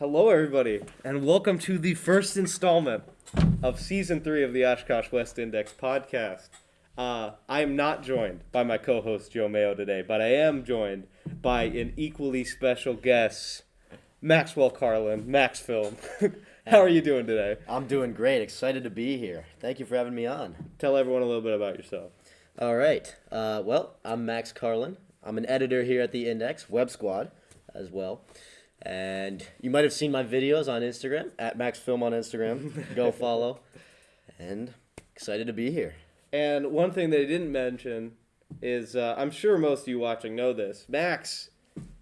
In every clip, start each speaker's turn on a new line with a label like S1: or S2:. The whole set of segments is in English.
S1: Hello, everybody, and welcome to the first installment of Season 3 of the Oshkosh West Index Podcast. I am not joined by my co-host, Joe Mayo, today, but I am joined by an equally special guest, Maxwell Carlin, Max Film. How are you doing today?
S2: I'm doing great. Excited to be here. Thank you for having me on.
S1: Tell everyone a little bit about yourself.
S2: All right. Well, I'm Max Carlin. I'm an editor here at the Index, Web Squad as well. And you might have seen my videos on Instagram, at MaxFilm on Instagram. Go follow. And excited to be here.
S1: And one thing they didn't mention is, I'm sure most of you watching know this, Max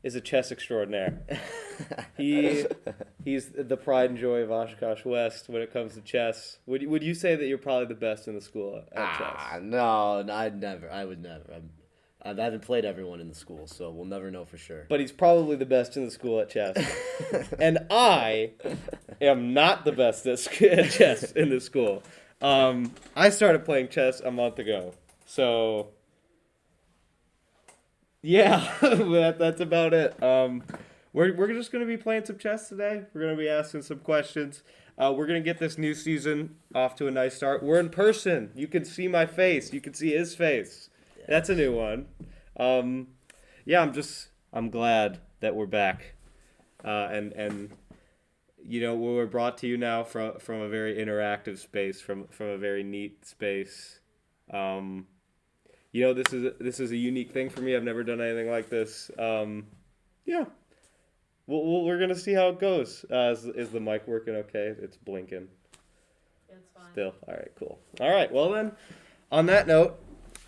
S1: is a chess extraordinaire. He's the pride and joy of Oshkosh West when it comes to chess. Would you say that you're probably the best in the school at chess?
S2: No, I would never. I haven't played everyone in the school, so we'll never know for sure.
S1: But he's probably the best in the school at chess. And I am not the best at chess in the school. I started playing chess a month ago. So, yeah, that's about it. We're just going to be playing some chess today. We're going to be asking some questions. We're going to get this new season off to a nice start. We're in person. You can see my face. You can see his face. That's a new one. I'm glad that we're back. And you know, we're brought to you now from a very interactive space, from a very neat space. You know, this is a unique thing for me. I've never done anything like this. Yeah. We're going to see how it goes. Is the mic working okay? It's blinking.
S3: It's fine.
S1: Still. All right, cool. All right, well then, on that note,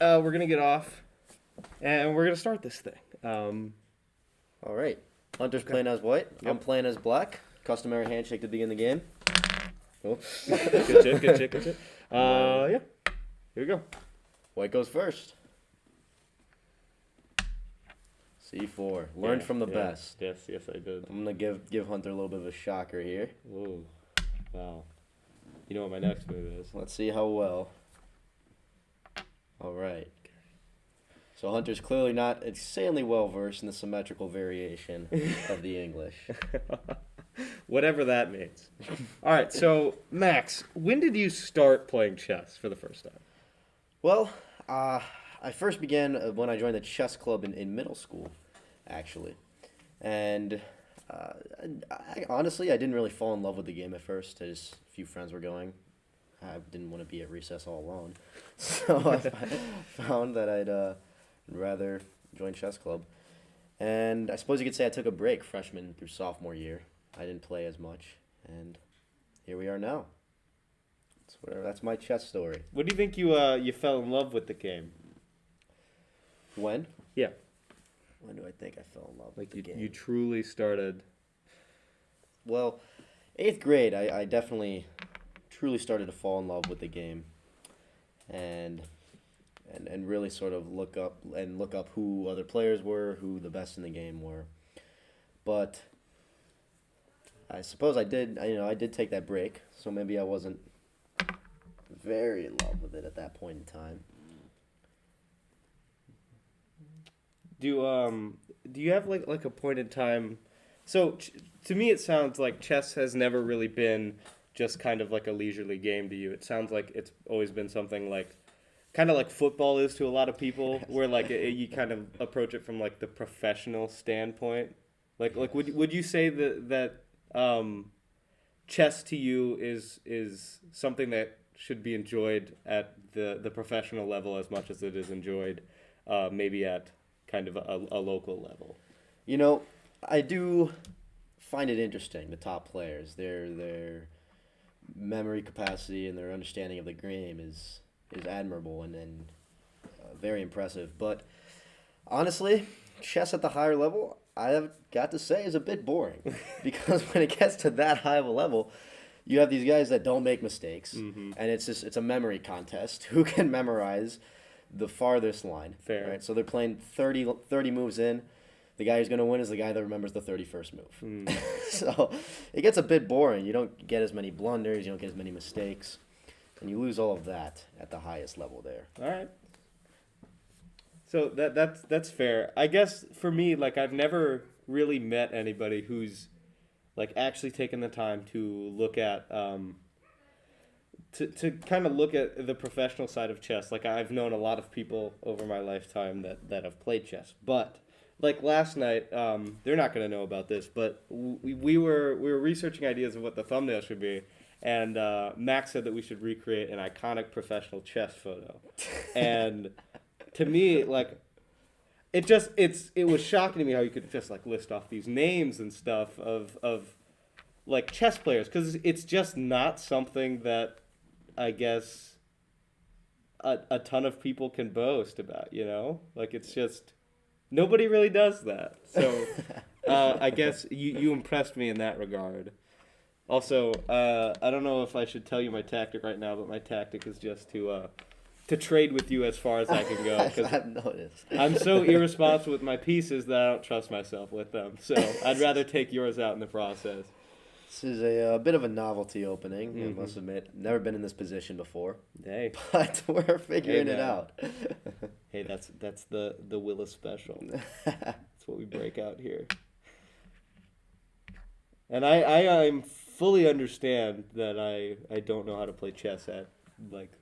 S1: we're going to get off, and we're going to start this thing.
S2: All right. Hunter's playing as white.
S1: Yep.
S2: I'm playing as black. Customary handshake to begin the game. Oops.
S1: Good shit. Yeah. Here we go.
S2: White goes first. C4. Learned from the best.
S1: Yes, I did.
S2: I'm going to give Hunter a little bit of a shocker here.
S1: Ooh. Wow. You know what my next move is.
S2: Let's see how well. All right. So Hunter's clearly not insanely well versed in the symmetrical variation of the English.
S1: Whatever that means. All right, so Max, when did you start playing chess for the first time?
S2: Well, I first began when I joined the chess club in middle school, actually. And honestly, I didn't really fall in love with the game at first. A few friends were going. I didn't want to be at recess all alone. So I found that I'd rather join chess club. And I suppose you could say I took a break freshman through sophomore year. I didn't play as much. And here we are now. That's my chess story.
S1: When do you think you fell in love with the game?
S2: When?
S1: Yeah.
S2: When do I think I fell in love with the game?
S1: You truly started.
S2: Well, 8th grade, I definitely truly started to fall in love with the game, and really sort of look up who other players were, who the best in the game were. But I suppose I did take that break, so maybe I wasn't very in love with it at that point in time.
S1: Do you have like a point in time? So to me, it sounds like chess has never really been just kind of like a leisurely game to you. It sounds like it's always been something like, kind of like football is to a lot of people, where like you kind of approach it from like the professional standpoint. Like would you say that chess to you is something that should be enjoyed at the professional level as much as it is enjoyed maybe at kind of a local level?
S2: You know, I do find it interesting, the top players. Their memory capacity and their understanding of the game is admirable and very impressive. But honestly, chess at the higher level, I have got to say, is a bit boring. Because when it gets to that high of a level, you have these guys that don't make mistakes, and it's a memory contest. Who can memorize the farthest line?
S1: Fair.
S2: Right? So they're playing 30 moves in. The guy who's going to win is the guy that remembers the 31st move. So it gets a bit boring. You don't get as many blunders. You don't get as many mistakes. And you lose all of that at the highest level there.
S1: All right. So that's fair. I guess for me, like, I've never really met anybody who's like actually taking the time to look at to kind of look at the professional side of chess. Like I've known a lot of people over my lifetime that have played chess, but like last night, they're not going to know about this, but we were researching ideas of what the thumbnail should be, and Max said that we should recreate an iconic professional chess photo, and to me, like, it was shocking to me how you could just like list off these names and stuff of like chess players, because it's just not something that I guess a ton of people can boast about, you know? Like it's just nobody really does that. So I guess you impressed me in that regard. Also, I don't know if I should tell you my tactic right now, but my tactic is just to trade with you as far as I can go.
S2: I've noticed.
S1: I'm so irresponsible with my pieces that I don't trust myself with them. So I'd rather take yours out in the process.
S2: This is a bit of a novelty opening, I must admit. Never been in this position before.
S1: Hey.
S2: But we're figuring it out.
S1: Hey, that's the Willis special. That's what we break out here. And I fully understand that I don't know how to play chess at, like,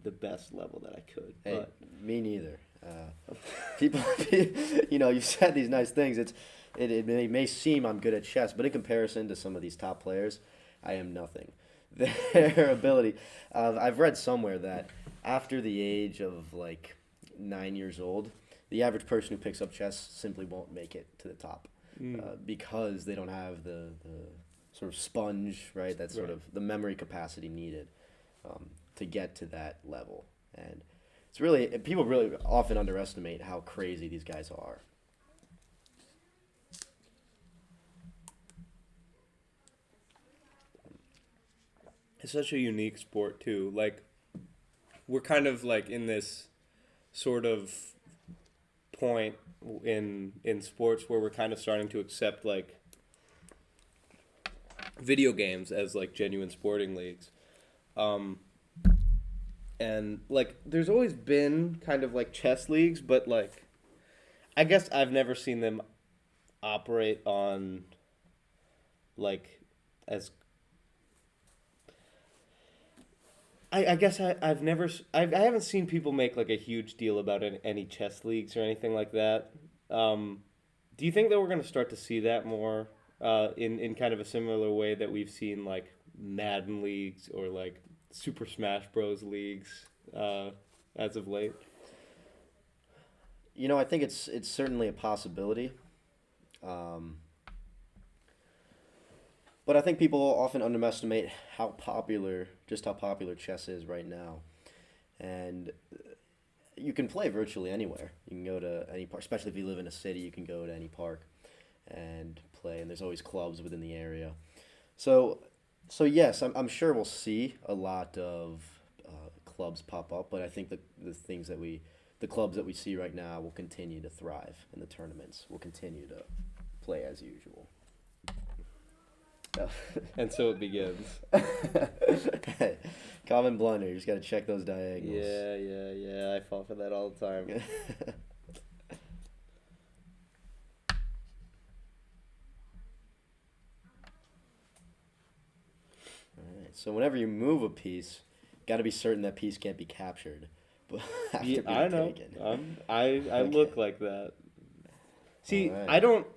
S1: the best level that I could.
S2: Hey,
S1: but
S2: me neither. People, you've said these nice things. It may seem I'm good at chess, but in comparison to some of these top players, I am nothing. Their ability, I've read somewhere that after the age of like 9 years old, the average person who picks up chess simply won't make it to the top because they don't have the sort of sponge, right? That's sort of the memory capacity needed to get to that level. And it's really, people really often underestimate how crazy these guys are.
S1: it's such a unique sport too. Like we're kind of like in this sort of point in sports where we're kind of starting to accept like video games as like genuine sporting leagues. And like there's always been kind of like chess leagues, but like I guess I've never seen them operate on like as I guess I've never I haven't seen people make like a huge deal about any chess leagues or anything like that. Do you think that we're going to start to see that more in kind of a similar way that we've seen like Madden leagues or like Super Smash Bros. Leagues as of late?
S2: You know, I think it's certainly a possibility. But I think people often underestimate how popular chess is right now. And you can play virtually anywhere. You can go to any park, especially if you live in a city, you can go to any park and play, and there's always clubs within the area. So yes, I'm sure we'll see a lot of clubs pop up, but I think the clubs that we see right now will continue to thrive, and the tournaments will continue to play as usual.
S1: And so it begins.
S2: Hey, common blunder. You just got to check those diagonals.
S1: Yeah. I fall for that all the time.
S2: All right. So whenever you move a piece, got to be certain that piece can't be captured. But
S1: Yeah, I know. I
S2: Okay.
S1: look like that. See,
S2: All right.
S1: I don't.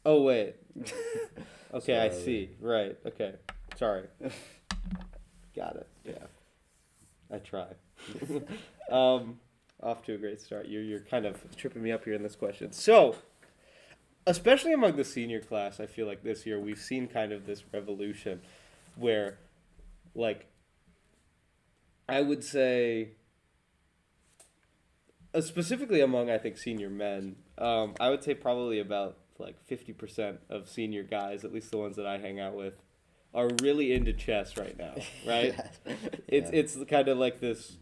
S1: Oh wait. Okay, I
S2: Sorry.
S1: see. Right. Okay. Sorry. Got it. Yeah. I try. Off to a great start. You're kind of tripping me up here in this question. So, especially among the senior class, I feel like this year we've seen kind of this revolution where, like, I would say, specifically among, I think, senior men, I would say probably about like 50% of senior guys, at least the ones that I hang out with, are really into chess right now, right?
S2: Yes.
S1: It's kind of like this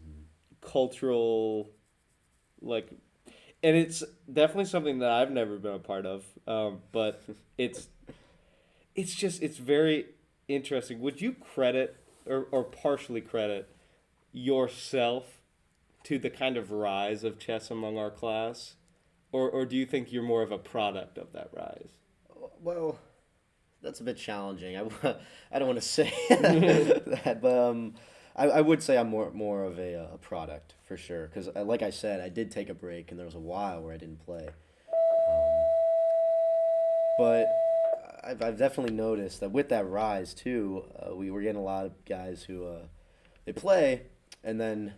S1: cultural, like, and it's definitely something that I've never been a part of, but it's very interesting. Would you credit or partially credit yourself to the kind of rise of chess among our class? Or do you think you're more of a product of that rise?
S2: Well, that's a bit challenging. I don't want to say that, but I would say I'm more of a product for sure. Because like I said, I did take a break, and there was a while where I didn't play. But I've definitely noticed that with that rise too, we were getting a lot of guys who they play, and then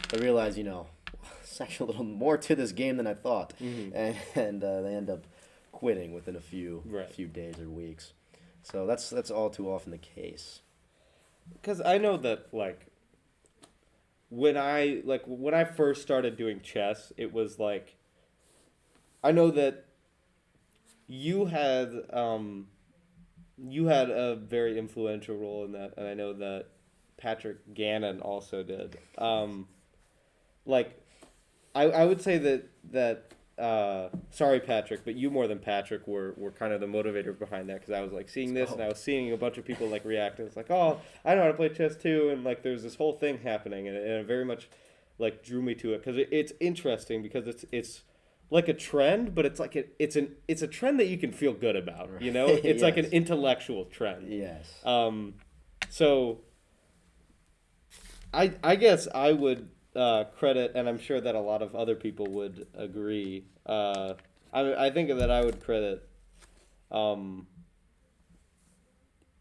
S2: they realize, it's actually a little more to this game than I thought, and they end up quitting within a few days or weeks. So that's all too often the case.
S1: Because I know that when I first started doing chess, it was like I know that you had a very influential role in that, and I know that Patrick Gannon also did. I would say that sorry Patrick, but you more than Patrick were kind of the motivator behind that, because I was seeing this and I was seeing a bunch of people react, and it's oh, I know how to play chess too, and there's this whole thing happening, and it very much drew me to it, because it's interesting, because it's like a trend, but it's it's a trend that you can feel good about, it's
S2: Yes.
S1: like an intellectual trend.
S2: Yes.
S1: So I guess I would credit, and I'm sure that a lot of other people would agree. I think that I would credit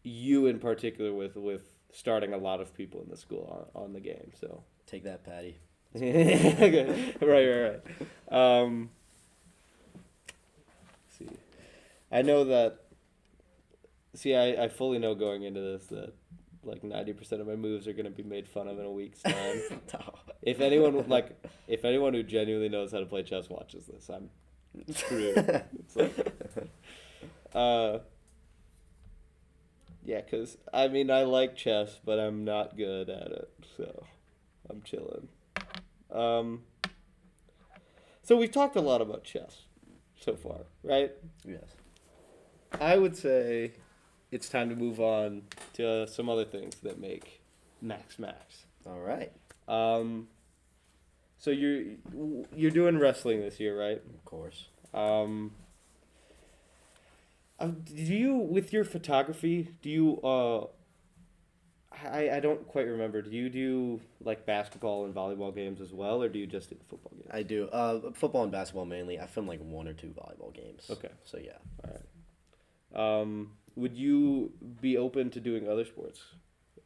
S1: you in particular with starting a lot of people in the school on the game. So
S2: Take that, Patty.
S1: okay. Right. See, I know that. See, I fully know going into this that 90% of my moves are going to be made fun of in a week's time.
S2: No.
S1: If anyone who genuinely knows how to play chess watches this, I'm screwed. It's yeah, because I like chess, but I'm not good at it, so I'm chilling. So we've talked a lot about chess so far, right?
S2: Yes.
S1: I would say it's time to move on to some other things that make Max.
S2: All right.
S1: So you're doing wrestling this year, right?
S2: Of course.
S1: Do you, with your photography, do you I don't quite remember. Do you do basketball and volleyball games as well, or do you just do football games?
S2: I do. Football and basketball mainly. I film 1 or 2 volleyball games.
S1: Okay.
S2: So yeah.
S1: All right. Would you be open to doing other sports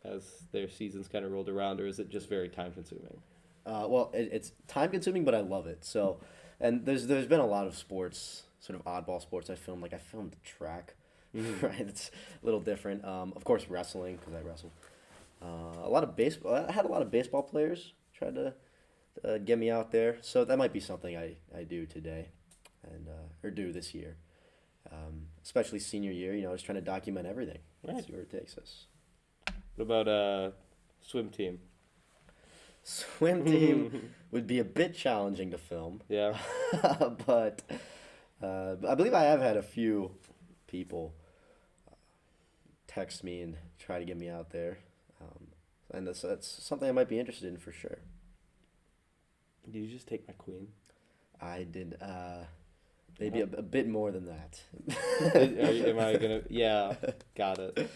S1: as their seasons kind of rolled around, or is it just very time consuming?
S2: Well, it's time consuming, but I love it. So, and there's been a lot of sports, sort of oddball sports I filmed. I filmed track, right? It's a little different. Of course, wrestling, because I wrestle. A lot of baseball. I had a lot of baseball players try to get me out there. So that might be something I do today, and or do this year. Especially senior year, just trying to document everything.
S1: Right.
S2: See where it takes us.
S1: What about swim team?
S2: Swim team would be a bit challenging to film.
S1: Yeah.
S2: But I believe I have had a few people text me and try to get me out there. And that's something I might be interested in for sure.
S1: Did you just take my queen?
S2: I did maybe a bit more than that.
S1: Am I going to... Yeah, got it.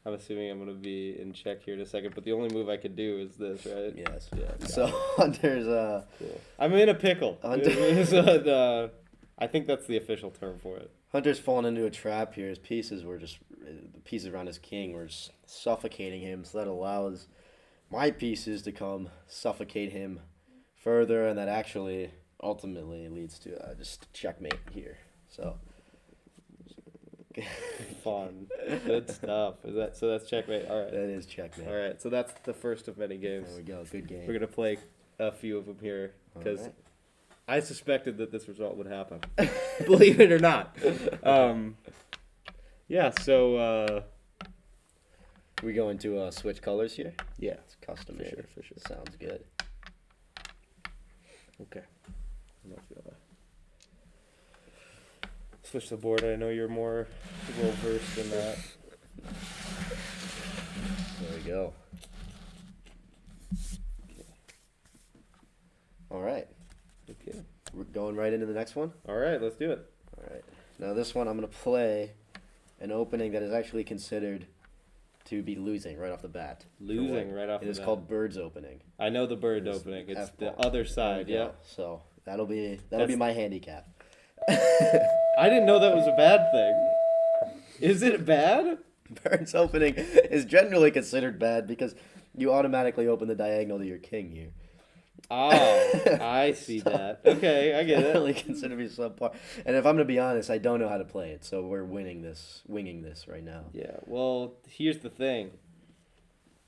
S1: I'm assuming I'm going to be in check here in a second, but the only move I could do is this, right?
S2: Yes.
S1: Yeah.
S2: So Hunter's...
S1: Cool. I'm in a pickle. Hunter... I think that's the official term for it.
S2: Hunter's fallen into a trap here. His pieces were just... The pieces around his king were just suffocating him, so that allows my pieces to come suffocate him further, and that actually ultimately leads to just checkmate here. So...
S1: Fun. Good stuff. So that's checkmate. All right.
S2: That is checkmate.
S1: All right. So that's the first of many games.
S2: There we go. Good game.
S1: We're going to play a few of them here because
S2: right.
S1: I suspected that this result would happen. Believe it or not. Yeah, so...
S2: we going to switch colors here?
S1: Yeah.
S2: It's custom
S1: For sure.
S2: Sounds good.
S1: Okay. I'm not gonna switch the board. I know you're more well-versed in that.
S2: There we go.
S1: Okay.
S2: All right.
S1: Okay.
S2: We're going right into the next one?
S1: All right, let's do it.
S2: All right. Now this one I'm going to play an opening that is actually considered to be losing right off the bat.
S1: Losing right off the bat.
S2: It is called Bird's Opening.
S1: I know the bird
S2: It's
S1: opening. It's
S2: F-ball.
S1: the other side, yeah.
S2: So that'll be
S1: That's-
S2: my handicap.
S1: I didn't know that was a bad thing. Is it bad?
S2: Bird's Opening is generally considered bad because you automatically open the diagonal to your king here.
S1: Oh, I see that. Okay, I get it.
S2: Generally considered to be subpar. And if I'm going to be honest, I don't know how to play it, so we're winging this right now.
S1: Yeah, well, here's the thing.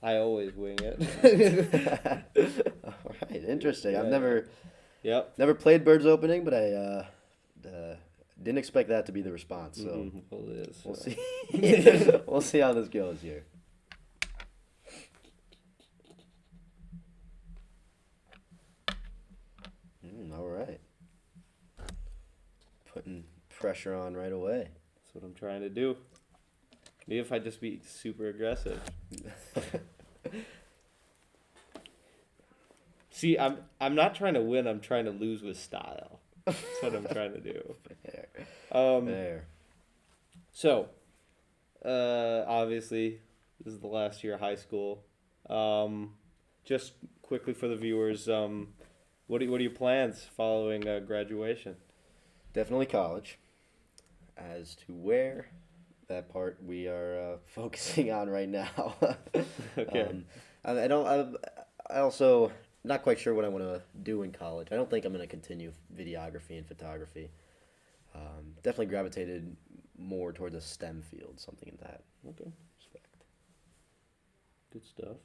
S1: I always wing it.
S2: All right, interesting.
S1: Yeah.
S2: I've never
S1: Yep.
S2: played Bird's Opening, but I didn't expect that to be the response. So
S1: Mhm, well, it is.
S2: we'll see. We'll see how this goes here. All right. Putting pressure on right away.
S1: That's what I'm trying to do. Maybe if I just be super aggressive. See, I'm not trying to win. I'm trying to lose with style. That's what I'm trying to do.
S2: There.
S1: There. So, obviously, this is the last year of high school. Just quickly for the viewers, what are your plans following graduation?
S2: Definitely college. As to where, that part we are focusing on right now.
S1: Okay.
S2: I also not quite sure what I want to do in college. I don't think I'm going to continue videography and photography. Definitely gravitated more towards a STEM field, something in that
S1: Okay.
S2: respect.
S1: Good stuff.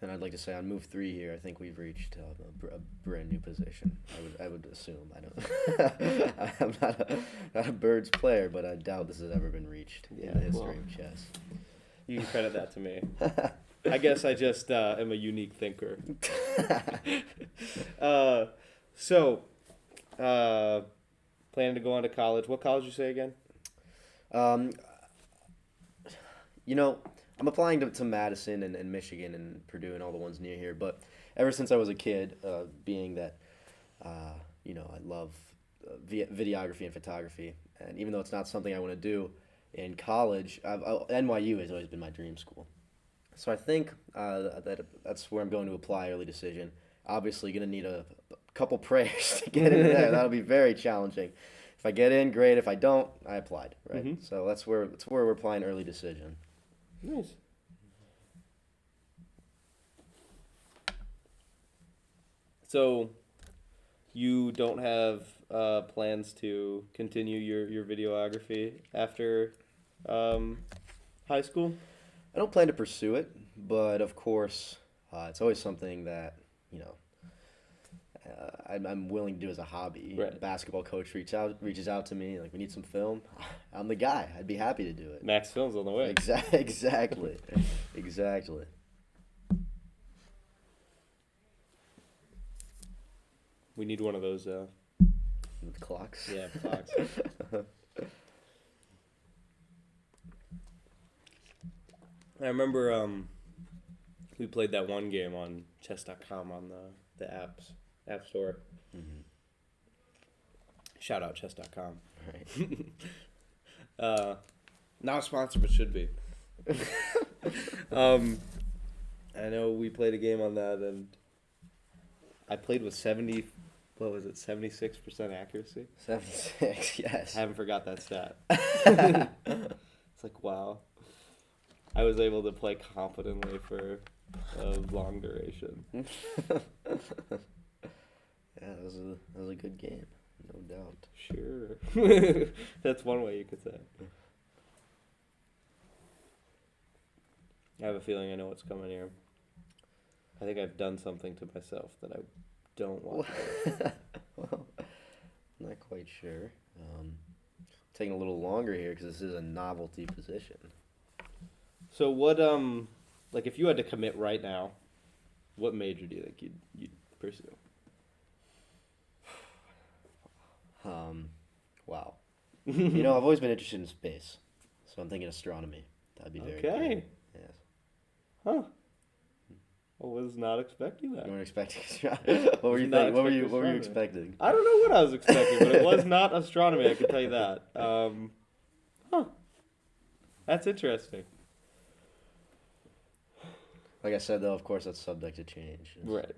S2: And I'd like to say on move 3 here, I think we've reached a brand new position. I would assume. I don't. I'm not a Birds player, but I doubt this has ever been reached in the history of chess.
S1: You can credit that to me. I guess I just am a unique thinker. So, planning to go on to college. What college you say again?
S2: I'm applying to Madison and Michigan and Purdue and all the ones near here. But ever since I was a kid, being that, I love videography and photography, and even though it's not something I want to do in college, NYU has always been my dream school. So I think that's where I'm going to apply early decision. Obviously, going to need a couple prayers to get in there. That'll be very challenging. If I get in, great. If I don't, I applied. Right.
S1: Mhm.
S2: So that's where we're applying early decision.
S1: Nice. So, you don't have plans to continue your videography after high school?
S2: I don't plan to pursue it, but of course, it's always something that I'm willing to do as a hobby.
S1: Right.
S2: A basketball coach reaches out to me like, we need some film. I'm the guy. I'd be happy to do it.
S1: Max Film's on the way.
S2: Exactly. Exactly.
S1: We need one of those.
S2: With clocks.
S1: Yeah, clocks. I remember we played that one game on chess.com on the app store.
S2: Mm-hmm.
S1: Shout out chess.com.
S2: Right.
S1: Not a sponsor, but should be. I know we played a game on that, and I played with 76% accuracy?
S2: 76. Yes.
S1: I haven't forgot that stat. It's like, wow. I was able to play competently for a long duration.
S2: Yeah, that was a good game, no doubt.
S1: Sure. That's one way you could say it. I have a feeling I know what's coming here. I think I've done something to myself that I don't want to do.
S2: Well, not quite sure. Taking a little longer here because this is a novelty position.
S1: So what, like if you had to commit right now, what major do you think you'd pursue?
S2: Wow. I've always been interested in space, so I'm thinking astronomy. That'd be very
S1: Okay.
S2: cool. Yes.
S1: Huh. I was not expecting that.
S2: You weren't expecting astronomy. What were you thinking? What were you
S1: astronomy.
S2: expecting?
S1: I don't know what I was expecting, but it was not astronomy, I can tell you that. That's interesting.
S2: Like I said, though, of course, that's subject to change.
S1: Right.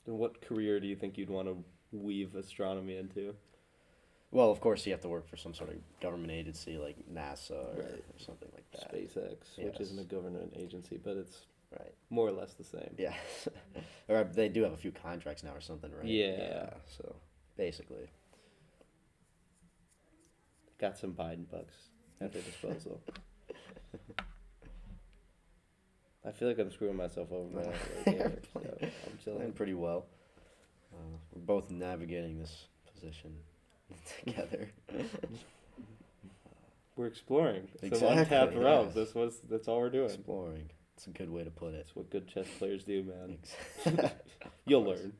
S1: And what career do you think you'd want to weave astronomy into?
S2: Well, of course, you have to work for some sort of government agency like NASA or something like that.
S1: SpaceX, which isn't a government agency, but it's more or less the same.
S2: Yeah. Or they do have a few contracts now or something, right?
S1: Yeah.
S2: So, basically.
S1: Got some Biden bucks at their disposal. I feel like I'm screwing myself over my here, so I'm chilling.
S2: Playing pretty well. We're both navigating this position together.
S1: We're exploring some
S2: Exactly,
S1: untapped realms.
S2: yes.
S1: That's all we're doing.
S2: Exploring. It's a good way to put it.
S1: That's what good chess players do, man.
S2: Exactly.
S1: You'll learn.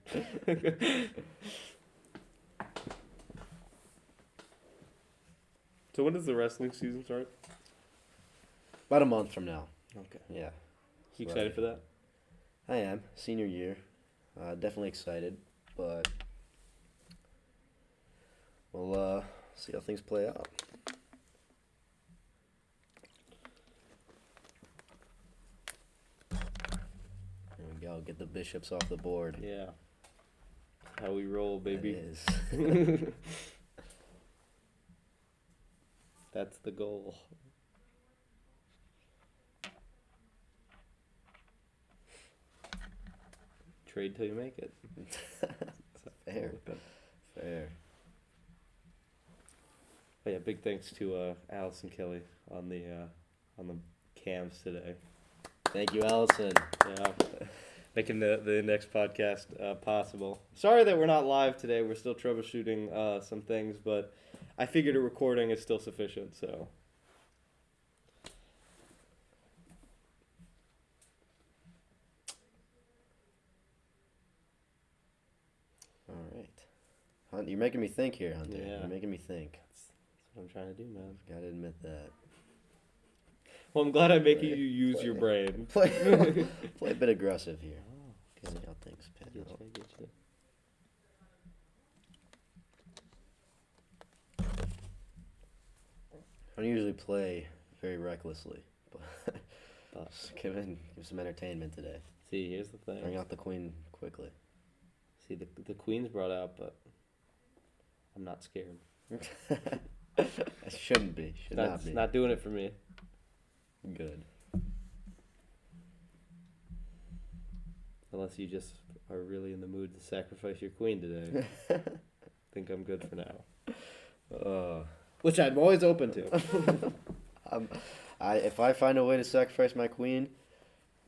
S1: So when does the wrestling season start?
S2: About a month from now.
S1: Okay.
S2: Yeah.
S1: You excited for that?
S2: I am. Senior year. Definitely excited, but we'll see how things play out. There we go. Get the bishops off the board.
S1: Yeah. How we roll, baby.
S2: It is.
S1: That's the goal. Trade till you make it.
S2: Fair. Fair.
S1: Oh yeah, big thanks to Allison Kelly on the cams today.
S2: Thank you, Allison.
S1: Yeah, making the next podcast possible. Sorry that we're not live today. We're still troubleshooting some things, but I figured a recording is still sufficient. So.
S2: All right. Hunt, you're making me think here, Hunter.
S1: Yeah.
S2: You're making me think.
S1: That's what I'm trying to do, man.
S2: Gotta admit that.
S1: Well, I'm glad I'm making you use your brain.
S2: Play a bit aggressive here.
S1: Oh,
S2: See how things pan out.
S1: Get you.
S2: I don't usually play very recklessly, but just give some entertainment today.
S1: See, here's the thing.
S2: Bring out the queen quickly.
S1: See, the queen's brought out, but I'm not scared.
S2: I shouldn't be. Should not be.
S1: Not doing it for me.
S2: Good.
S1: Unless you just are really in the mood to sacrifice your queen today. I think I'm good for now. Which I'm always open to.
S2: If I find a way to sacrifice my queen,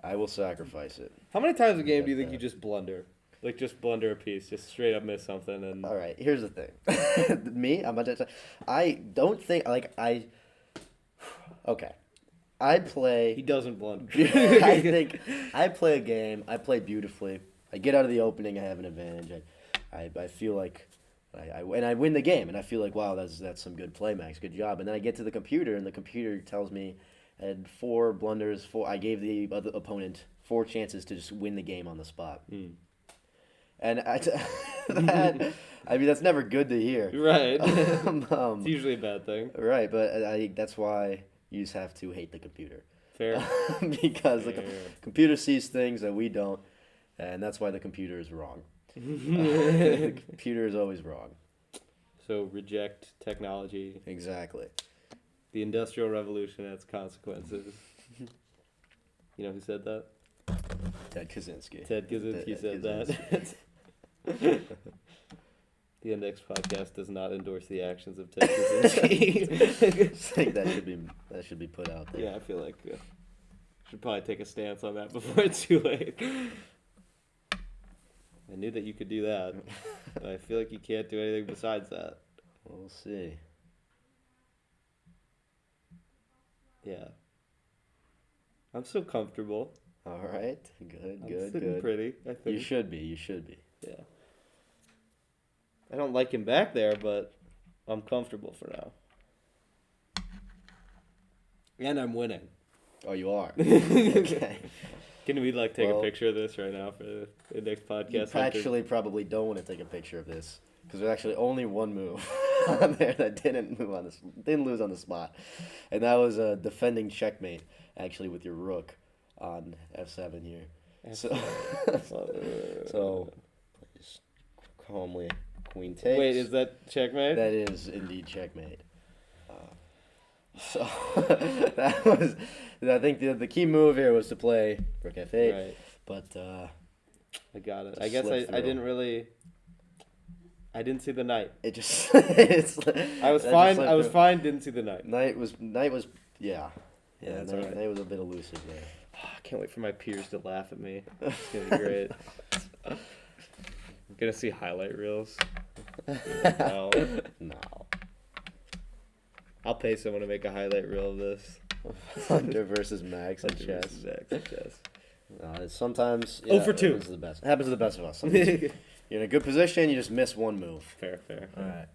S2: I will sacrifice it.
S1: How many times a game do you think you just blunder? Like, just blunder a piece, just straight up miss something and...
S2: All right, here's the thing. Me, I don't think, okay. I play...
S1: He doesn't blunder.
S2: I think I play a game, I play beautifully. I get out of the opening, I have an advantage. I feel like... I win the game, and I feel like, wow, that's some good play, Max. Good job. And then I get to the computer, and the computer tells me I had 4 blunders. I gave the other opponent 4 chances to just win the game on the spot. And that's never good to hear.
S1: Right. It's usually a bad thing.
S2: Right, but that's why you just have to hate the computer.
S1: Fair.
S2: Because the computer sees things that we don't, and that's why the computer is wrong. The computer is always wrong.
S1: So reject technology.
S2: Exactly.
S1: The Industrial Revolution has consequences. You know who said that?
S2: Ted Kaczynski.
S1: Ted Kaczynski said that. The Index Podcast does not endorse the actions of Ted Kaczynski.
S2: I think that should be put out there.
S1: Yeah, I feel like should probably take a stance on that before it's too late. I knew that you could do that, but I feel like you can't do anything besides that.
S2: We'll see.
S1: Yeah. I'm so comfortable.
S2: All right. Good.
S1: I'm sitting pretty, I think.
S2: You should be.
S1: Yeah. I don't like him back there, but I'm comfortable for now. And I'm winning.
S2: Oh, you are. Okay.
S1: Can we take
S2: Well,
S1: a picture of this right now for the Index
S2: You
S1: Podcast?
S2: actually probably don't want to take a picture of this because there's actually only one move on there that didn't lose on the spot, and that was a defending checkmate actually with your rook on f7 here. So, so please calmly queen takes.
S1: Wait, is that checkmate?
S2: That is indeed checkmate. So that was, I think the key move here was to play rook f8,
S1: Right.
S2: but
S1: I got it.
S2: Just
S1: I guess
S2: slip
S1: I
S2: through.
S1: didn't see the knight.
S2: it just
S1: I was fine. I was fine. Didn't see the knight.
S2: Knight was yeah.
S1: That's
S2: Knight,
S1: alright.
S2: Knight was a bit elusive there.
S1: I can't wait for my peers to laugh at me. It's gonna be great. I'm gonna see highlight reels. No.
S2: No.
S1: I'll pay someone to make a highlight reel of this.
S2: Hunter versus Max in
S1: Hunter
S2: chess.
S1: versus Max in chess.
S2: Sometimes.
S1: Oh for 2.
S2: It happens to the best of us. Sometimes you're in a good position, you just miss one move.
S1: Fair.
S2: All right.